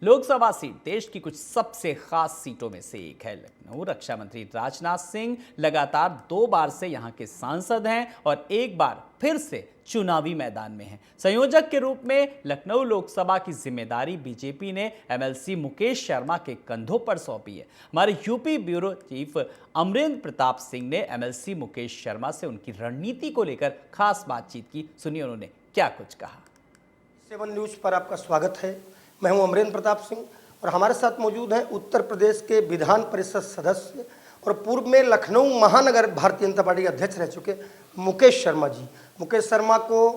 Lok Sabha seat देश की कुछ सबसे खास सीटों में से एक है। लखनऊ रक्षा मंत्री राजनाथ सिंह लगातार 2 बार से यहां के सांसद हैं और एक बार फिर से चुनावी मैदान में हैं। संयोजक के रूप में लखनऊ लोकसभा की जिम्मेदारी बीजेपी ने एमएलसी मुकेश शर्मा के कंधों पर सौंपी है। हमारे UP bureau chief Amarendra Pratap Singh ने एमएलसी मुकेश शर्मा से उनकी रणनीति को लेकर खास बातचीत की। सुनिए उन्होंने क्या कुछ कहा। 7 न्यूज पर आपका स्वागत है। मैं हूं अमरेंद्र प्रताप सिंह और हमारे साथ मौजूद हैं उत्तर प्रदेश के विधान परिषद सदस्य और पूर्व में लखनऊ महानगर भारतीय जनता पार्टी के अध्यक्ष रह चुके मुकेश शर्मा जी। मुकेश शर्मा को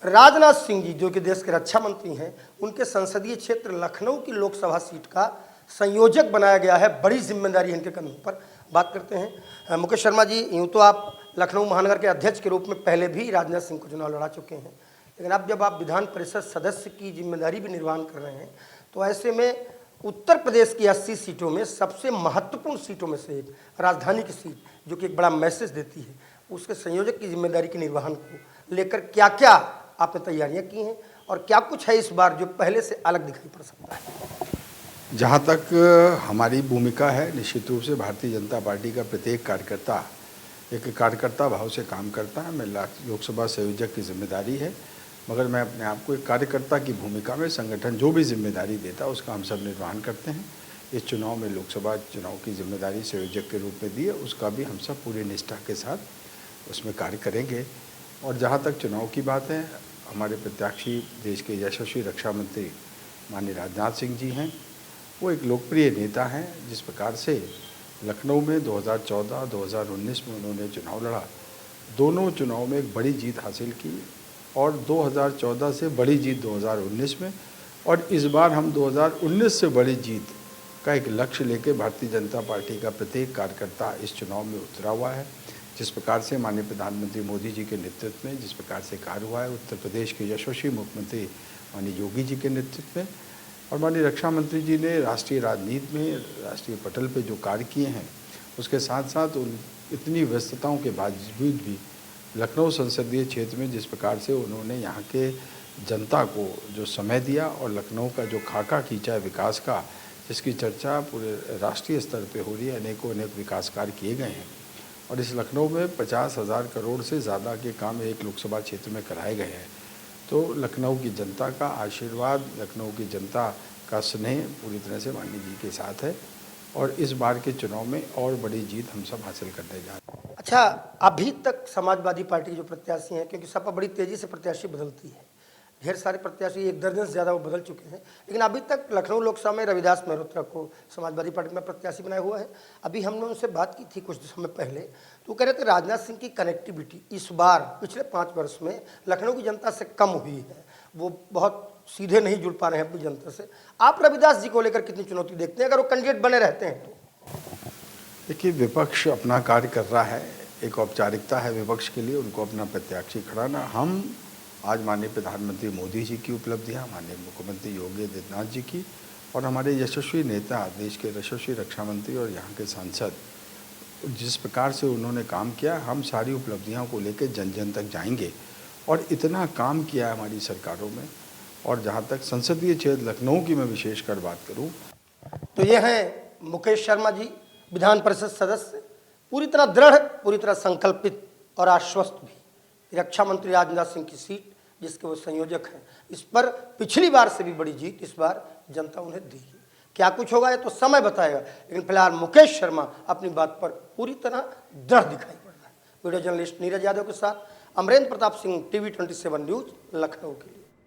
राजनाथ सिंह जी, जो कि देश के रक्षा मंत्री हैं, उनके संसदीय क्षेत्र लखनऊ की लोकसभा सीट का संयोजक बनाया गया है। बड़ी जिम्मेदारी है इनके कंधों पर। बात करते हैं मुकेश शर्मा जी। यूँ तो आप लखनऊ महानगर के अध्यक्ष के रूप में पहले भी राजनाथ सिंह को चुनाव लड़ा चुके हैं, लेकिन अब जब आप विधान परिषद सदस्य की जिम्मेदारी भी निर्वहन कर रहे हैं, तो ऐसे में उत्तर प्रदेश की 80 सीटों में सबसे महत्वपूर्ण सीटों में से एक राजधानी की सीट, जो कि एक बड़ा मैसेज देती है, उसके संयोजक की जिम्मेदारी के निर्वहन को लेकर क्या क्या आपने तैयारियां की हैं और क्या कुछ है इस बार जो पहले से अलग दिखाई पड़ सकता है? जहाँ तक हमारी भूमिका है, निश्चित रूप से भारतीय जनता पार्टी का प्रत्येक कार्यकर्ता एक कार्यकर्ता भाव से काम करता है। मैं लोकसभा संयोजक की जिम्मेदारी है, मगर मैं अपने आप को एक कार्यकर्ता की भूमिका में संगठन जो भी जिम्मेदारी देता है उसका हम सब निर्वहन करते हैं। इस चुनाव में लोकसभा चुनाव की जिम्मेदारी संयोजक के रूप में दी है, उसका भी हम सब पूरी निष्ठा के साथ उसमें कार्य करेंगे। और जहाँ तक चुनाव की बात है, हमारे प्रत्याशी देश के यशस्वी रक्षा मंत्री माननीय राजनाथ सिंह जी हैं। वो एक लोकप्रिय नेता हैं। जिस प्रकार से लखनऊ में 2014-2019 में उन्होंने चुनाव लड़ा, दोनों चुनाव में एक बड़ी जीत हासिल की और 2014 से बड़ी जीत 2019 में, और इस बार हम 2019 से बड़ी जीत का एक लक्ष्य लेकर भारतीय जनता पार्टी का प्रत्येक कार्यकर्ता इस चुनाव में उतरा हुआ है। जिस प्रकार से माननीय प्रधानमंत्री मोदी जी के नेतृत्व में जिस प्रकार से कार्य हुआ है, उत्तर प्रदेश के यशस्वी मुख्यमंत्री माननीय योगी जी के नेतृत्व में, और माननीय रक्षा मंत्री जी ने राष्ट्रीय राजनीति में राष्ट्रीय पटल पर जो कार्य किए हैं, उसके साथ साथ इतनी व्यस्तताओं के बावजूद भी लखनऊ संसदीय क्षेत्र में जिस प्रकार से उन्होंने यहाँ के जनता को जो समय दिया और लखनऊ का जो खाका खींचा है विकास का, जिसकी चर्चा पूरे राष्ट्रीय स्तर पे हो रही है, अनेक विकास कार्य किए गए हैं। और इस लखनऊ में 50,000 करोड़ से ज़्यादा के काम एक लोकसभा क्षेत्र में कराए गए हैं। तो लखनऊ की जनता का आशीर्वाद, लखनऊ की जनता का स्नेह पूरी तरह से माननीय जी के साथ है और इस बार के चुनाव में और बड़ी जीत हम सब हासिल करने जा रहे हैं। अच्छा, अभी तक समाजवादी पार्टी के जो प्रत्याशी हैं, क्योंकि सपा बड़ी तेजी से प्रत्याशी बदलती है, ढेर सारे प्रत्याशी 1 दर्जन से ज़्यादा वो बदल चुके हैं, लेकिन अभी तक लखनऊ लोकसभा में रविदास मेहरोत्रा को समाजवादी पार्टी में प्रत्याशी बनाया हुआ है। अभी हमने उनसे बात की थी कुछ समय पहले, तो कह रहे थे राजनाथ सिंह की कनेक्टिविटी इस बार पिछले 5 वर्ष में लखनऊ की जनता से कम हुई है, वो बहुत सीधे नहीं जुड़ पा रहे हैं अपनी जनता से। आप रविदास जी को लेकर कितनी चुनौती देखते हैं अगर वो कैंडिडेट बने रहते हैं तो? देखिए, विपक्ष अपना कार्य कर रहा है, एक औपचारिकता है विपक्ष के लिए उनको अपना प्रत्याशी खड़ाना। हम आज माननीय प्रधानमंत्री मोदी जी की उपलब्धियां, माननीय मुख्यमंत्री योगी आदित्यनाथ जी की और हमारे यशस्वी नेता, देश के यशस्वी रक्षा मंत्री और यहाँ के सांसद, जिस प्रकार से उन्होंने काम किया, हम सारी उपलब्धियों को लेकर जन जन तक जाएंगे। और इतना काम किया है हमारी सरकारों में। और जहाँ तक संसदीय क्षेत्र लखनऊ की मैं विशेषकर बात करूँ, तो ये हैं मुकेश शर्मा जी, विधान परिषद सदस्य, पूरी तरह दृढ़, पूरी तरह संकल्पित और आश्वस्त भी। रक्षा मंत्री राजनाथ सिंह की सीट जिसके वो संयोजक हैं, इस पर पिछली बार से भी बड़ी जीत इस बार जनता उन्हें दी है। क्या कुछ होगा ये तो समय बताएगा, लेकिन फिलहाल मुकेश शर्मा अपनी बात पर पूरी तरह दृढ़ दिखाई पड़ रहा है। वीडियो जर्नलिस्ट नीरज यादव के साथ अमरेंद्र प्रताप सिंह, TV 27 न्यूज, लखनऊ के लिए।